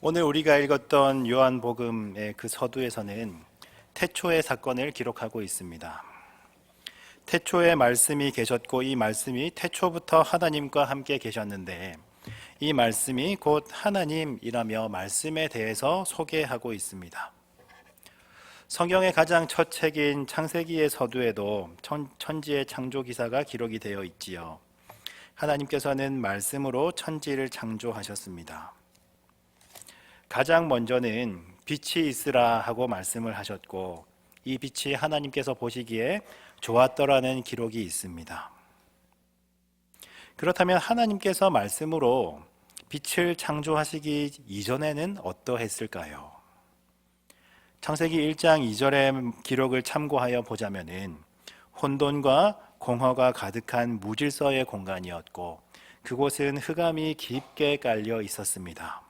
오늘 우리가 읽었던 요한복음의 그 서두에서는 태초의 사건을 기록하고 있습니다. 태초에 말씀이 계셨고 이 말씀이 태초부터 하나님과 함께 계셨는데 이 말씀이 곧 하나님이라며 말씀에 대해서 소개하고 있습니다. 성경의 가장 첫 책인 창세기의 서두에도 천지의 창조 기사가 기록이 되어 있지요. 하나님께서는 말씀으로 천지를 창조하셨습니다. 가장 먼저는 빛이 있으라 하고 말씀을 하셨고 이 빛이 하나님께서 보시기에 좋았더라는 기록이 있습니다. 그렇다면 하나님께서 말씀으로 빛을 창조하시기 이전에는 어떠했을까요? 창세기 1장 2절의 기록을 참고하여 보자면은 혼돈과 공허가 가득한 무질서의 공간이었고 그곳은 흑암이 깊게 깔려 있었습니다.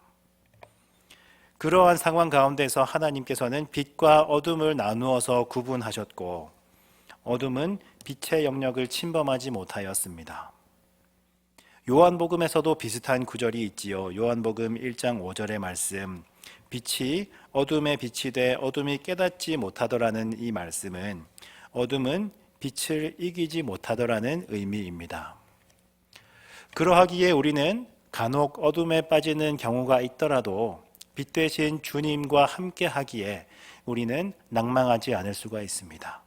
그러한 상황 가운데서 하나님께서는 빛과 어둠을 나누어서 구분하셨고 어둠은 빛의 영역을 침범하지 못하였습니다. 요한복음에서도 비슷한 구절이 있지요. 요한복음 1장 5절의 말씀, 빛이 어둠에 빛이 돼 어둠이 깨닫지 못하더라는 이 말씀은 어둠은 빛을 이기지 못하더라는 의미입니다. 그러하기에 우리는 간혹 어둠에 빠지는 경우가 있더라도 빛 대신 주님과 함께 하기에 우리는 낭망하지 않을 수가 있습니다.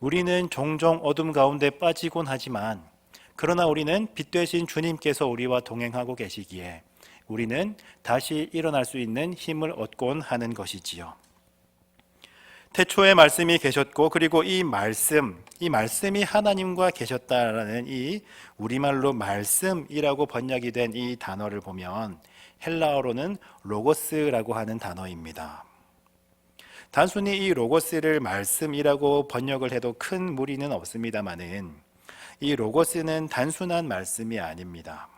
우리는 종종 어둠 가운데 빠지곤 하지만 그러나 우리는 빛 되신 주님께서 우리와 동행하고 계시기에 우리는 다시 일어날 수 있는 힘을 얻곤 하는 것이지요. 태초에 말씀이 계셨고 그리고 이 말씀이 하나님과 계셨다라는 이 우리말로 말씀이라고 번역이 된 이 단어를 보면 헬라어로는 로고스라고 하는 단어입니다. 단순히 이 로고스를 말씀이라고 번역을 해도 큰 무리는 없습니다만은 이 로고스는 단순한 말씀이 아닙니다.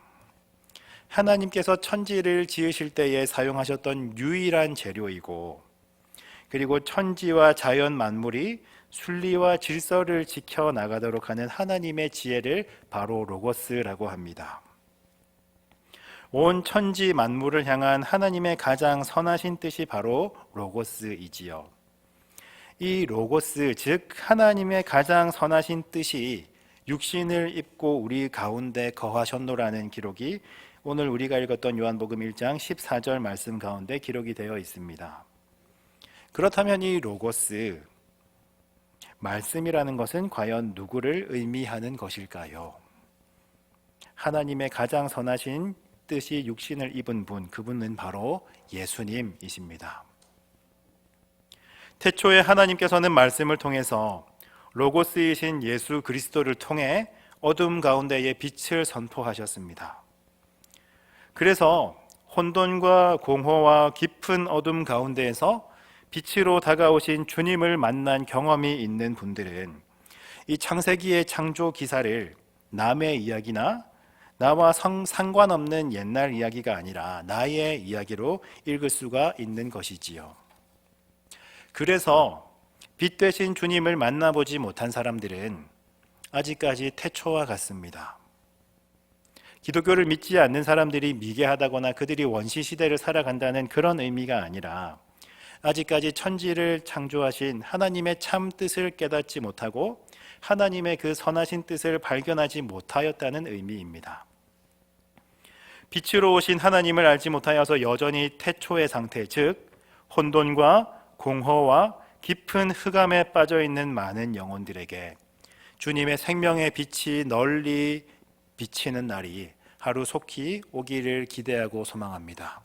하나님께서 천지를 지으실 때에 사용하셨던 유일한 재료이고 그리고 천지와 자연 만물이 순리와 질서를 지켜나가도록 하는 하나님의 지혜를 바로 로고스라고 합니다. 온 천지 만물을 향한 하나님의 가장 선하신 뜻이 바로 로고스이지요. 이 로고스, 즉 하나님의 가장 선하신 뜻이 육신을 입고 우리 가운데 거하셨노라는 기록이 오늘 우리가 읽었던 요한복음 1장 14절 말씀 가운데 기록이 되어 있습니다. 그렇다면 이 로고스, 말씀이라는 것은 과연 누구를 의미하는 것일까요? 하나님의 가장 선하신 뜻이 육신을 입은 분, 그분은 바로 예수님이십니다. 태초에 하나님께서는 말씀을 통해서 로고스이신 예수 그리스도를 통해 어둠 가운데에 빛을 선포하셨습니다. 그래서 혼돈과 공허와 깊은 어둠 가운데에서 빛으로 다가오신 주님을 만난 경험이 있는 분들은 이 창세기의 창조 기사를 남의 이야기나 나와 상관없는 옛날 이야기가 아니라 나의 이야기로 읽을 수가 있는 것이지요. 그래서 빛 되신 주님을 만나보지 못한 사람들은 아직까지 태초와 같습니다. 기독교를 믿지 않는 사람들이 미개하다거나 그들이 원시시대를 살아간다는 그런 의미가 아니라 아직까지 천지를 창조하신 하나님의 참 뜻을 깨닫지 못하고 하나님의 그 선하신 뜻을 발견하지 못하였다는 의미입니다. 빛으로 오신 하나님을 알지 못하여서 여전히 태초의 상태, 즉 혼돈과 공허와 깊은 흑암에 빠져 있는 많은 영혼들에게 주님의 생명의 빛이 널리 비치는 날이 하루 속히 오기를 기대하고 소망합니다.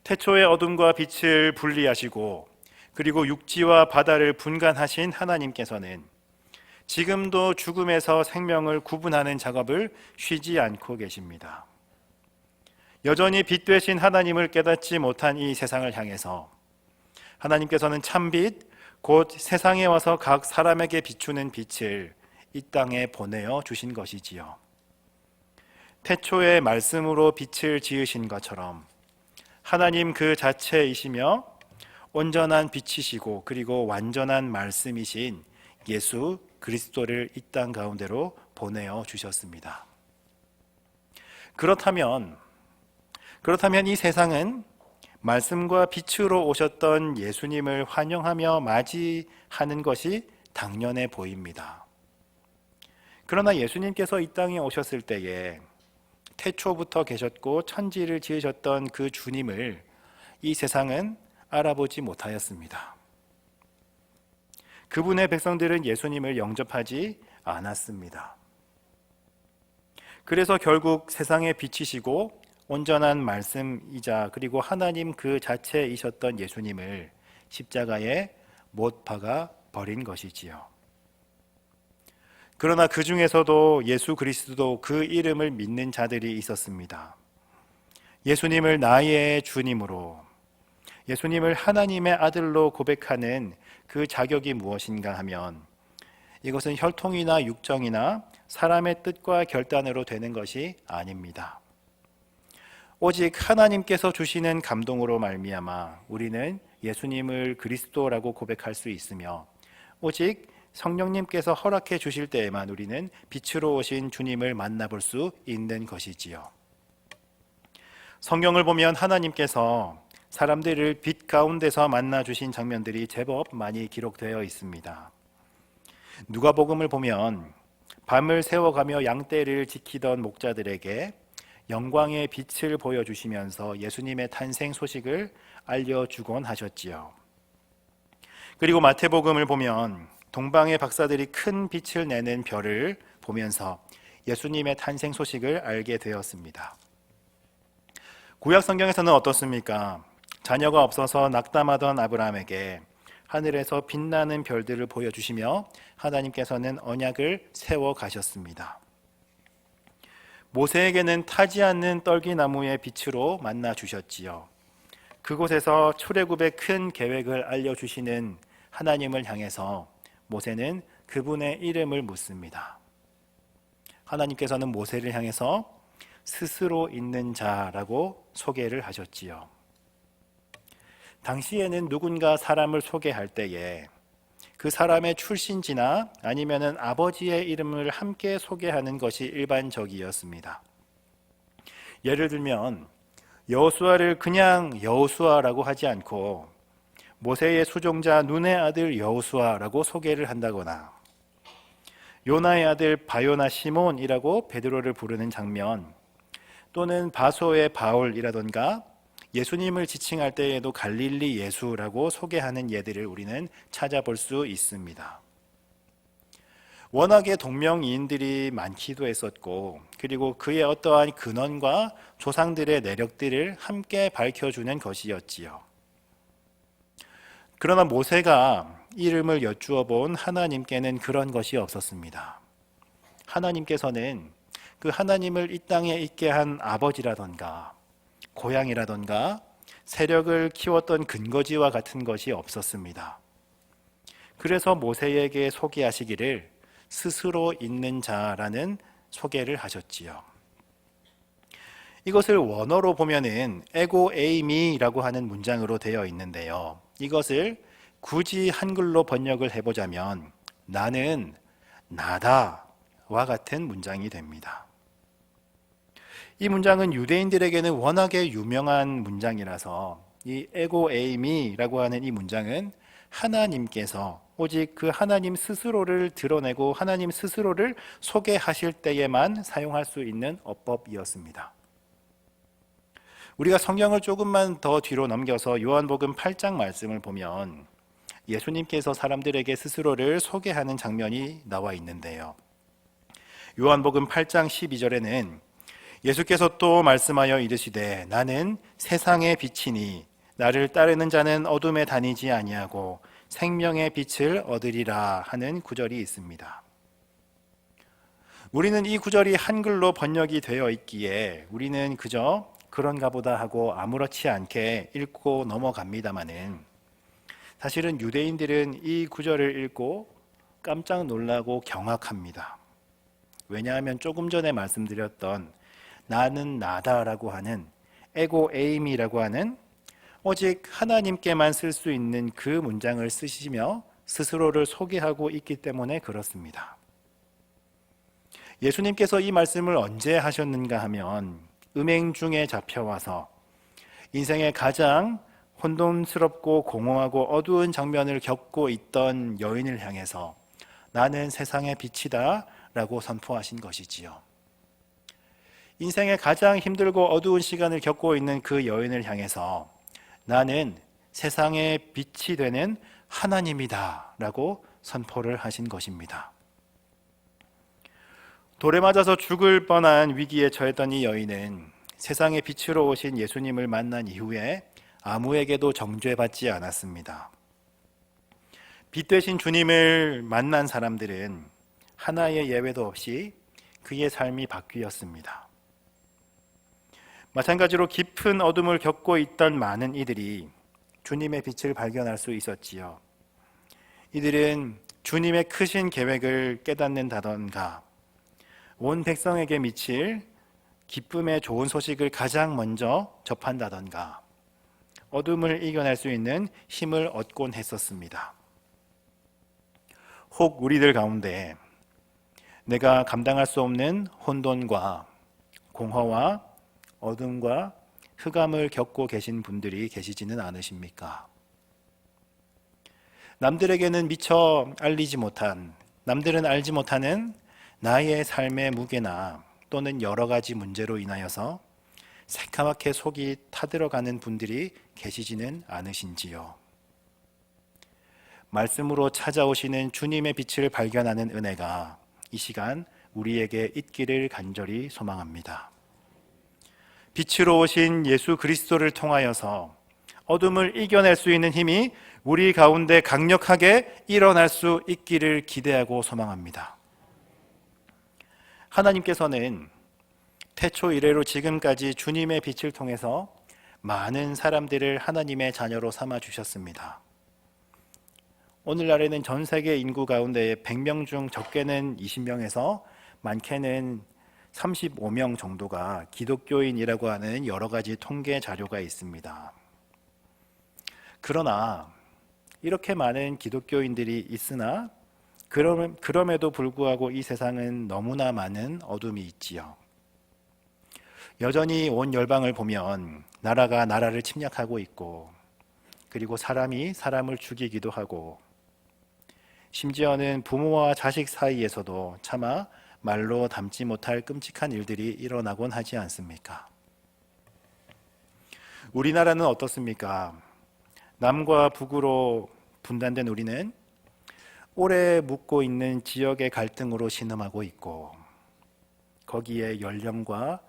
태초의 어둠과 빛을 분리하시고 그리고 육지와 바다를 분간하신 하나님께서는 지금도 죽음에서 생명을 구분하는 작업을 쉬지 않고 계십니다. 여전히 빛 되신 하나님을 깨닫지 못한 이 세상을 향해서 하나님께서는 참빛, 곧 세상에 와서 각 사람에게 비추는 빛을 이 땅에 보내어 주신 것이지요. 태초의 말씀으로 빛을 지으신 것처럼 하나님 그 자체이시며 온전한 빛이시고 그리고 완전한 말씀이신 예수 그리스도를 이 땅 가운데로 보내어 주셨습니다. 그렇다면 그렇다면 이 세상은 말씀과 빛으로 오셨던 예수님을 환영하며 맞이하는 것이 당연해 보입니다. 그러나 예수님께서 이 땅에 오셨을 때에 태초부터 계셨고 천지를 지으셨던 그 주님을 이 세상은 알아보지 못하였습니다. 그분의 백성들은 예수님을 영접하지 않았습니다. 그래서 결국 세상에 비치시고 온전한 말씀이자 그리고 하나님 그 자체이셨던 예수님을 십자가에 못 박아 버린 것이지요. 그러나 그 중에서도 예수 그리스도 그 이름을 믿는 자들이 있었습니다. 예수님을 나의 주님으로, 예수님을 하나님의 아들로 고백하는 그 자격이 무엇인가 하면 이것은 혈통이나 육정이나 사람의 뜻과 결단으로 되는 것이 아닙니다. 오직 하나님께서 주시는 감동으로 말미암아 우리는 예수님을 그리스도라고 고백할 수 있으며 오직 성령님께서 허락해 주실 때에만 우리는 빛으로 오신 주님을 만나볼 수 있는 것이지요. 성경을 보면 하나님께서 사람들을 빛 가운데서 만나 주신 장면들이 제법 많이 기록되어 있습니다. 누가복음을 보면 밤을 새워가며 양떼를 지키던 목자들에게 영광의 빛을 보여주시면서 예수님의 탄생 소식을 알려주곤 하셨지요. 그리고 마태복음을 보면 동방의 박사들이 큰 빛을 내는 별을 보면서 예수님의 탄생 소식을 알게 되었습니다. 구약 성경에서는 어떻습니까? 자녀가 없어서 낙담하던 아브라함에게 하늘에서 빛나는 별들을 보여주시며 하나님께서는 언약을 세워 가셨습니다. 모세에게는 타지 않는 떨기나무의 빛으로 만나 주셨지요. 그곳에서 출애굽의 큰 계획을 알려주시는 하나님을 향해서 모세는 그분의 이름을 묻습니다. 하나님께서는 모세를 향해서 스스로 있는 자라고 소개를 하셨지요. 당시에는 누군가 사람을 소개할 때에 그 사람의 출신지나 아니면은 아버지의 이름을 함께 소개하는 것이 일반적이었습니다. 예를 들면 여호수아를 그냥 여호수아라고 하지 않고 모세의 수종자 눈의 아들 여호수아라고 소개를 한다거나 요나의 아들 바요나 시몬이라고 베드로를 부르는 장면, 또는 바소의 바울이라던가 예수님을 지칭할 때에도 갈릴리 예수라고 소개하는 예들을 우리는 찾아볼 수 있습니다. 워낙에 동명이인들이 많기도 했었고, 그리고 그의 어떠한 근원과 조상들의 내력들을 함께 밝혀주는 것이었지요. 그러나 모세가 이름을 여쭈어 본 하나님께는 그런 것이 없었습니다. 하나님께서는 그 하나님을 이 땅에 있게 한 아버지라던가 고향이라던가 세력을 키웠던 근거지와 같은 것이 없었습니다. 그래서 모세에게 소개하시기를 스스로 있는 자라는 소개를 하셨지요. 이것을 원어로 보면은 에고 에이미라고 하는 문장으로 되어 있는데요. 이것을 굳이 한글로 번역을 해보자면 나는 나다와 같은 문장이 됩니다. 이 문장은 유대인들에게는 워낙에 유명한 문장이라서 이 에고 에이미라고 하는 이 문장은 하나님께서 오직 그 하나님 스스로를 드러내고 하나님 스스로를 소개하실 때에만 사용할 수 있는 어법이었습니다. 우리가 성경을 조금만 더 뒤로 넘겨서 요한복음 8장 말씀을 보면 예수님께서 사람들에게 스스로를 소개하는 장면이 나와 있는데요. 요한복음 8장 12절에는 예수께서 또 말씀하여 이르시되 나는 세상의 빛이니 나를 따르는 자는 어둠에 다니지 아니하고 생명의 빛을 얻으리라 하는 구절이 있습니다. 우리는 이 구절이 한글로 번역이 되어 있기에 우리는 그저 그런가 보다 하고 아무렇지 않게 읽고 넘어갑니다마는 사실은 유대인들은 이 구절을 읽고 깜짝 놀라고 경악합니다. 왜냐하면 조금 전에 말씀드렸던 나는 나다라고 하는 에고 에이미라고 하는 오직 하나님께만 쓸 수 있는 그 문장을 쓰시며 스스로를 소개하고 있기 때문에 그렇습니다. 예수님께서 이 말씀을 언제 하셨는가 하면 음행 중에 잡혀와서 인생의 가장 혼돈스럽고 공허하고 어두운 장면을 겪고 있던 여인을 향해서 나는 세상의 빛이다 라고 선포하신 것이지요. 인생의 가장 힘들고 어두운 시간을 겪고 있는 그 여인을 향해서 나는 세상의 빛이 되는 하나님이다 라고 선포를 하신 것입니다. 돌에 맞아서 죽을 뻔한 위기에 처했던 이 여인은 세상의 빛으로 오신 예수님을 만난 이후에 아무에게도 정죄받지 않았습니다. 빛 되신 주님을 만난 사람들은 하나의 예외도 없이 그의 삶이 바뀌었습니다. 마찬가지로 깊은 어둠을 겪고 있던 많은 이들이 주님의 빛을 발견할 수 있었지요. 이들은 주님의 크신 계획을 깨닫는다던가 온 백성에게 미칠 기쁨의 좋은 소식을 가장 먼저 접한다던가 어둠을 이겨낼 수 있는 힘을 얻곤 했었습니다. 혹 우리들 가운데 내가 감당할 수 없는 혼돈과 공허와 어둠과 흑암을 겪고 계신 분들이 계시지는 않으십니까? 남들에게는 미처 알리지 못한, 남들은 알지 못하는 나의 삶의 무게나 또는 여러 가지 문제로 인하여서 새카맣게 속이 타들어가는 분들이 계시지는 않으신지요? 말씀으로 찾아오시는 주님의 빛을 발견하는 은혜가 이 시간 우리에게 있기를 간절히 소망합니다. 빛으로 오신 예수 그리스도를 통하여서 어둠을 이겨낼 수 있는 힘이 우리 가운데 강력하게 일어날 수 있기를 기대하고 소망합니다. 하나님께서는 태초 이래로 지금까지 주님의 빛을 통해서 많은 사람들을 하나님의 자녀로 삼아 주셨습니다. 오늘날에는 전 세계 인구 가운데 100명 중 적게는 20명에서 많게는 35명 정도가 기독교인이라고 하는 여러 가지 통계 자료가 있습니다. 그러나 이렇게 많은 기독교인들이 있으나 그럼에도 불구하고 이 세상은 너무나 많은 어둠이 있지요. 여전히 온 열방을 보면 나라가 나라를 침략하고 있고, 그리고 사람이 사람을 죽이기도 하고, 심지어는 부모와 자식 사이에서도 차마 말로 담지 못할 끔찍한 일들이 일어나곤 하지 않습니까? 우리나라는 어떻습니까? 남과 북으로 분단된 우리는 오래 묻고 있는 지역의 갈등으로 신음하고 있고, 거기에 연령과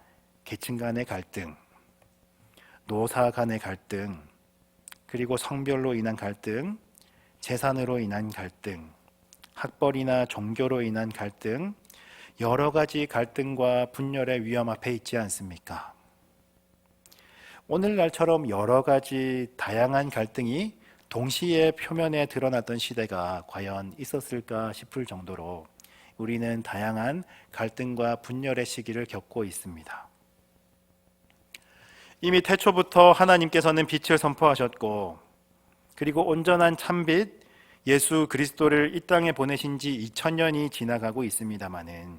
계층 간의 갈등, 노사 간의 갈등, 그리고 성별로 인한 갈등, 재산으로 인한 갈등, 학벌이나 종교로 인한 갈등, 여러 가지 갈등과 분열의 위험 앞에 있지 않습니까? 오늘날처럼 여러 가지 다양한 갈등이 동시에 표면에 드러났던 시대가 과연 있었을까 싶을 정도로 우리는 다양한 갈등과 분열의 시기를 겪고 있습니다. 이미 태초부터 하나님께서는 빛을 선포하셨고, 그리고 온전한 참빛 예수 그리스도를 이 땅에 보내신 지 2000년이 지나가고 있습니다마는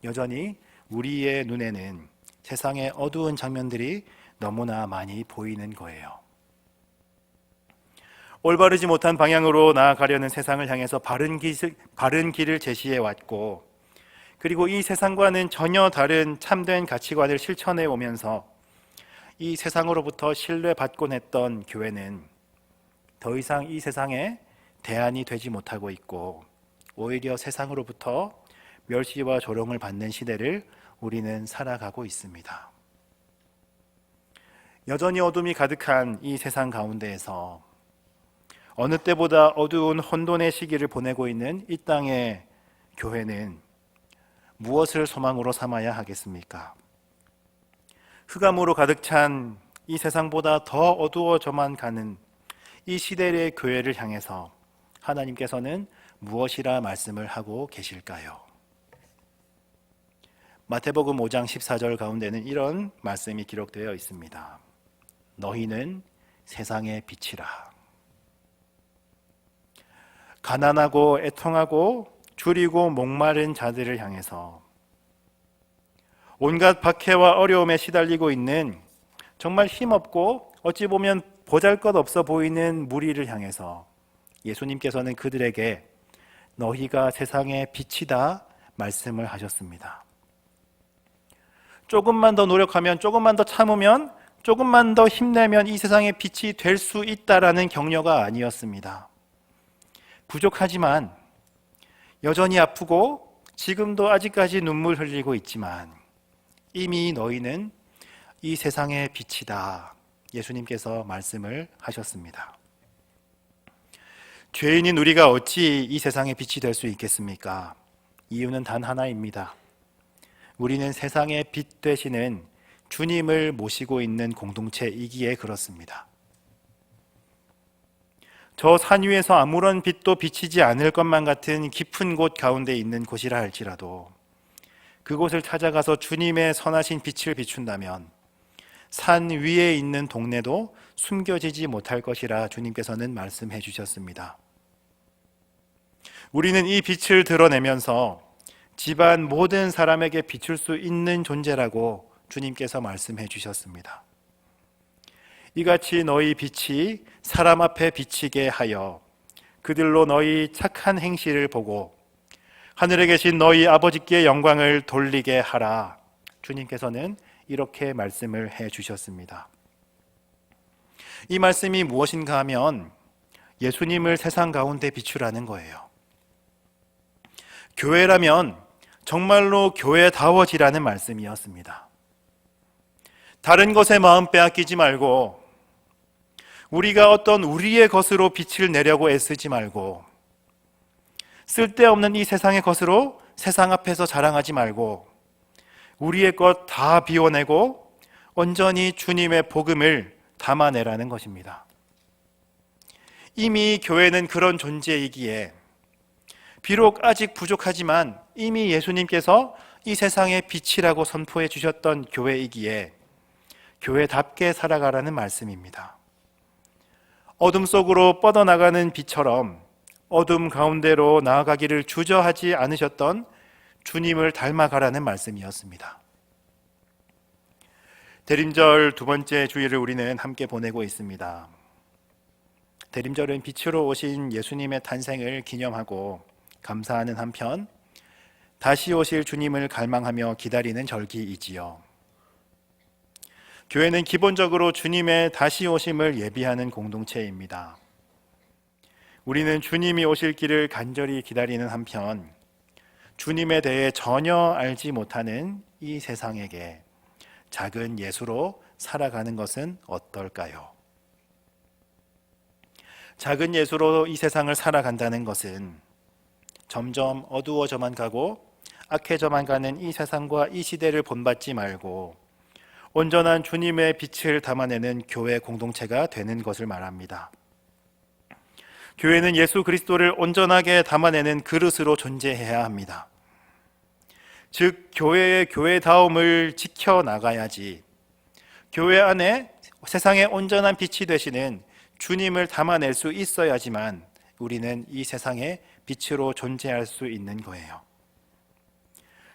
여전히 우리의 눈에는 세상의 어두운 장면들이 너무나 많이 보이는 거예요. 올바르지 못한 방향으로 나아가려는 세상을 향해서 바른 길을 제시해 왔고, 그리고 이 세상과는 전혀 다른 참된 가치관을 실천해 오면서 이 세상으로부터 신뢰받곤 했던 교회는 더 이상 이 세상에 대안이 되지 못하고 있고, 오히려 세상으로부터 멸시와 조롱을 받는 시대를 우리는 살아가고 있습니다. 여전히 어둠이 가득한 이 세상 가운데에서 어느 때보다 어두운 혼돈의 시기를 보내고 있는 이 땅의 교회는 무엇을 소망으로 삼아야 하겠습니까? 흑암으로 가득 찬 이 세상보다 더 어두워져만 가는 이 시대의 교회를 향해서 하나님께서는 무엇이라 말씀을 하고 계실까요? 마태복음 5장 14절 가운데는 이런 말씀이 기록되어 있습니다. 너희는 세상의 빛이라. 가난하고 애통하고 줄이고 목마른 자들을 향해서 온갖 박해와 어려움에 시달리고 있는 정말 힘없고 어찌 보면 보잘것없어 보이는 무리를 향해서 예수님께서는 그들에게 너희가 세상의 빛이다 말씀을 하셨습니다. 조금만 더 노력하면, 조금만 더 참으면, 조금만 더 힘내면 이 세상의 빛이 될 수 있다라는 격려가 아니었습니다. 부족하지만, 여전히 아프고 지금도 아직까지 눈물 흘리고 있지만 이미 너희는 이 세상의 빛이다. 예수님께서 말씀을 하셨습니다. 죄인인 우리가 어찌 이 세상의 빛이 될 수 있겠습니까? 이유는 단 하나입니다. 우리는 세상의 빛 되시는 주님을 모시고 있는 공동체이기에 그렇습니다. 저 산 위에서 아무런 빛도 비치지 않을 것만 같은 깊은 곳 가운데 있는 곳이라 할지라도 그곳을 찾아가서 주님의 선하신 빛을 비춘다면 산 위에 있는 동네도 숨겨지지 못할 것이라 주님께서는 말씀해 주셨습니다. 우리는 이 빛을 드러내면서 집안 모든 사람에게 비출 수 있는 존재라고 주님께서 말씀해 주셨습니다. 이같이 너희 빛이 사람 앞에 비치게 하여 그들로 너희 착한 행실을 보고 하늘에 계신 너희 아버지께 영광을 돌리게 하라. 주님께서는 이렇게 말씀을 해 주셨습니다. 이 말씀이 무엇인가 하면 예수님을 세상 가운데 비추라는 거예요. 교회라면 정말로 교회다워지라는 말씀이었습니다. 다른 것에 마음 빼앗기지 말고 우리가 어떤 우리의 것으로 빛을 내려고 애쓰지 말고 쓸데없는 이 세상의 것으로 세상 앞에서 자랑하지 말고 우리의 것 다 비워내고 온전히 주님의 복음을 담아내라는 것입니다. 이미 교회는 그런 존재이기에 비록 아직 부족하지만 이미 예수님께서 이 세상의 빛이라고 선포해 주셨던 교회이기에 교회답게 살아가라는 말씀입니다. 어둠 속으로 뻗어나가는 빛처럼 어둠 가운데로 나아가기를 주저하지 않으셨던 주님을 닮아가라는 말씀이었습니다. 대림절 두 번째 주일을 우리는 함께 보내고 있습니다. 대림절은 빛으로 오신 예수님의 탄생을 기념하고 감사하는 한편 다시 오실 주님을 갈망하며 기다리는 절기이지요. 교회는 기본적으로 주님의 다시 오심을 예비하는 공동체입니다. 우리는 주님이 오실 길을 간절히 기다리는 한편 주님에 대해 전혀 알지 못하는 이 세상에게 작은 예수로 살아가는 것은 어떨까요? 작은 예수로 이 세상을 살아간다는 것은 점점 어두워져만 가고 악해져만 가는 이 세상과 이 시대를 본받지 말고 온전한 주님의 빛을 담아내는 교회 공동체가 되는 것을 말합니다. 교회는 예수 그리스도를 온전하게 담아내는 그릇으로 존재해야 합니다. 즉 교회의 교회다움을 지켜나가야지 교회 안에 세상의 온전한 빛이 되시는 주님을 담아낼 수 있어야지만 우리는 이 세상의 빛으로 존재할 수 있는 거예요.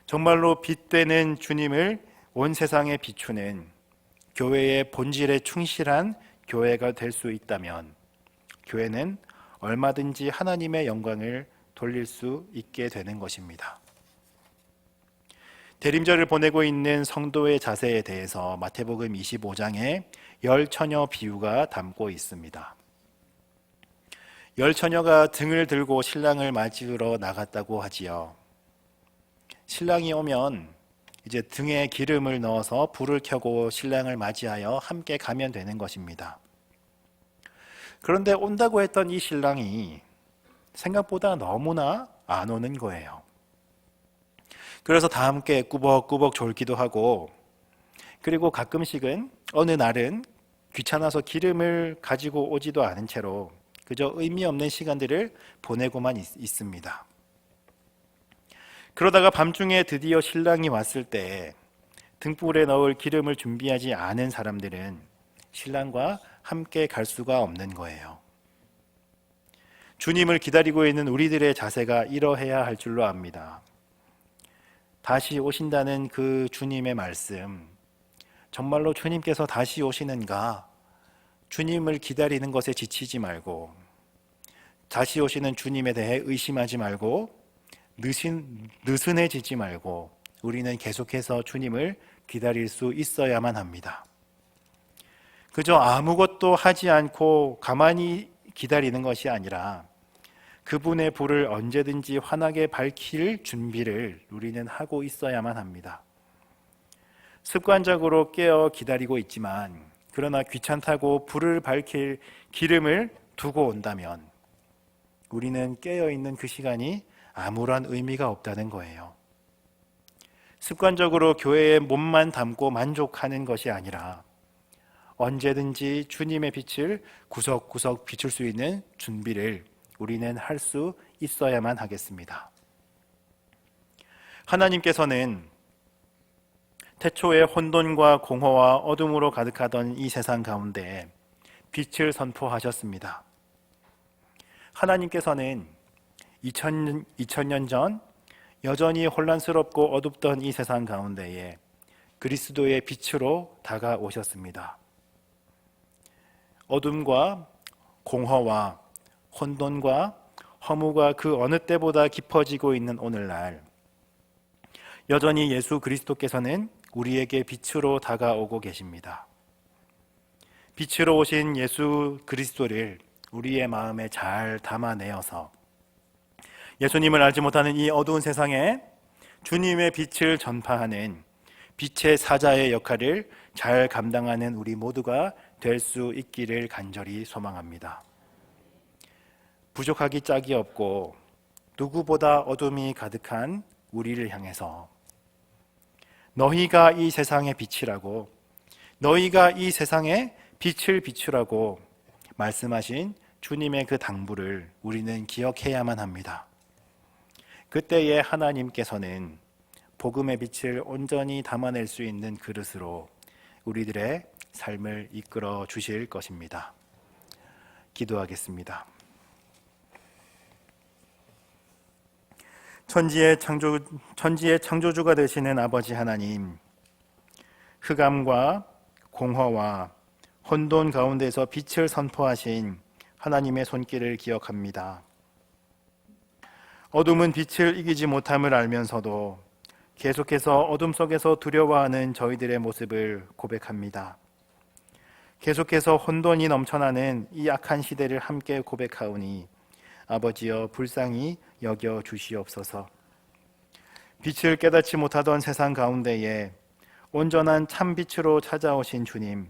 정말로 빛되는 주님을 온 세상에 비추는 교회의 본질에 충실한 교회가 될 수 있다면 교회는 얼마든지 하나님의 영광을 돌릴 수 있게 되는 것입니다. 대림절을 보내고 있는 성도의 자세에 대해서 마태복음 25장에 열 처녀 비유가 담고 있습니다. 열 처녀가 등을 들고 신랑을 맞으러 나갔다고 하지요. 신랑이 오면 이제 등에 기름을 넣어서 불을 켜고 신랑을 맞이하여 함께 가면 되는 것입니다. 그런데 온다고 했던 이 신랑이 생각보다 너무나 안 오는 거예요. 그래서 다 함께 꾸벅꾸벅 졸기도 하고 그리고 가끔씩은 어느 날은 귀찮아서 기름을 가지고 오지도 않은 채로 그저 의미 없는 시간들을 보내고만 있습니다. 그러다가 밤중에 드디어 신랑이 왔을 때 등불에 넣을 기름을 준비하지 않은 사람들은 신랑과 함께 갈 수가 없는 거예요. 주님을 기다리고 있는 우리들의 자세가 이러해야 할 줄로 압니다. 다시 오신다는 그 주님의 말씀, 정말로 주님께서 다시 오시는가? 주님을 기다리는 것에 지치지 말고, 다시 오시는 주님에 대해 의심하지 말고, 느슨해지지 말고, 우리는 계속해서 주님을 기다릴 수 있어야만 합니다. 그저 아무것도 하지 않고 가만히 기다리는 것이 아니라 그분의 불을 언제든지 환하게 밝힐 준비를 우리는 하고 있어야만 합니다. 습관적으로 깨어 기다리고 있지만, 그러나 귀찮다고 불을 밝힐 기름을 두고 온다면 우리는 깨어있는 그 시간이 아무런 의미가 없다는 거예요. 습관적으로 교회에 몸만 담고 만족하는 것이 아니라 언제든지 주님의 빛을 구석구석 비출 수 있는 준비를 우리는 할 수 있어야만 하겠습니다. 하나님께서는 태초에 혼돈과 공허와 어둠으로 가득하던 이 세상 가운데 빛을 선포하셨습니다. 하나님께서는 2000년 전 여전히 혼란스럽고 어둡던 이 세상 가운데에 그리스도의 빛으로 다가오셨습니다. 어둠과 공허와 혼돈과 허무가 그 어느 때보다 깊어지고 있는 오늘날, 여전히 예수 그리스도께서는 우리에게 빛으로 다가오고 계십니다. 빛으로 오신 예수 그리스도를 우리의 마음에 잘 담아내어서 예수님을 알지 못하는 이 어두운 세상에 주님의 빛을 전파하는 빛의 사자의 역할을 잘 감당하는 우리 모두가 될 수 있기를 간절히 소망합니다. 부족하기 짝이 없고 누구보다 어둠이 가득한 우리를 향해서 너희가 이 세상의 빛이라고, 너희가 이 세상에 빛을 비추라고 말씀하신 주님의 그 당부를 우리는 기억해야만 합니다. 그때에 하나님께서는 복음의 빛을 온전히 담아낼 수 있는 그릇으로 우리들의 삶을 이끌어 주실 것입니다. 기도하겠습니다. 천지의 창조주가 되시는 아버지 하나님, 흑암과 공허와 혼돈 가운데서 빛을 선포하신 하나님의 손길을 기억합니다. 어둠은 빛을 이기지 못함을 알면서도 계속해서 어둠 속에서 두려워하는 저희들의 모습을 고백합니다. 계속해서 혼돈이 넘쳐나는 이 악한 시대를 함께 고백하오니 아버지여 불쌍히 여겨 주시옵소서. 빛을 깨닫지 못하던 세상 가운데에 온전한 참빛으로 찾아오신 주님,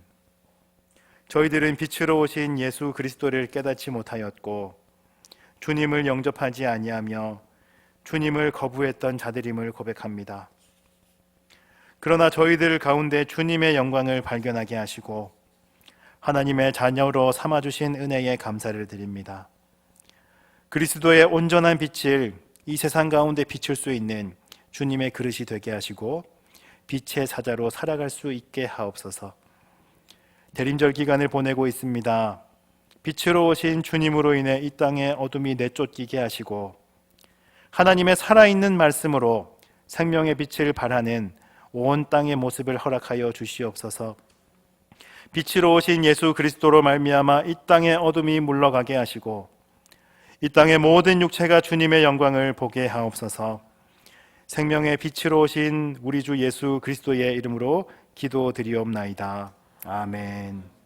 저희들은 빛으로 오신 예수 그리스도를 깨닫지 못하였고 주님을 영접하지 아니하며 주님을 거부했던 자들임을 고백합니다. 그러나 저희들 가운데 주님의 영광을 발견하게 하시고 하나님의 자녀로 삼아주신 은혜에 감사를 드립니다. 그리스도의 온전한 빛을 이 세상 가운데 비출 수 있는 주님의 그릇이 되게 하시고 빛의 사자로 살아갈 수 있게 하옵소서. 대림절 기간을 보내고 있습니다. 빛으로 오신 주님으로 인해 이 땅의 어둠이 내쫓기게 하시고 하나님의 살아있는 말씀으로 생명의 빛을 발하는 온 땅의 모습을 허락하여 주시옵소서. 빛으로 오신 예수 그리스도로 말미암아 이 땅의 어둠이 물러가게 하시고 이 땅의 모든 육체가 주님의 영광을 보게 하옵소서. 생명의 빛으로 오신 우리 주 예수 그리스도의 이름으로 기도드리옵나이다. 아멘.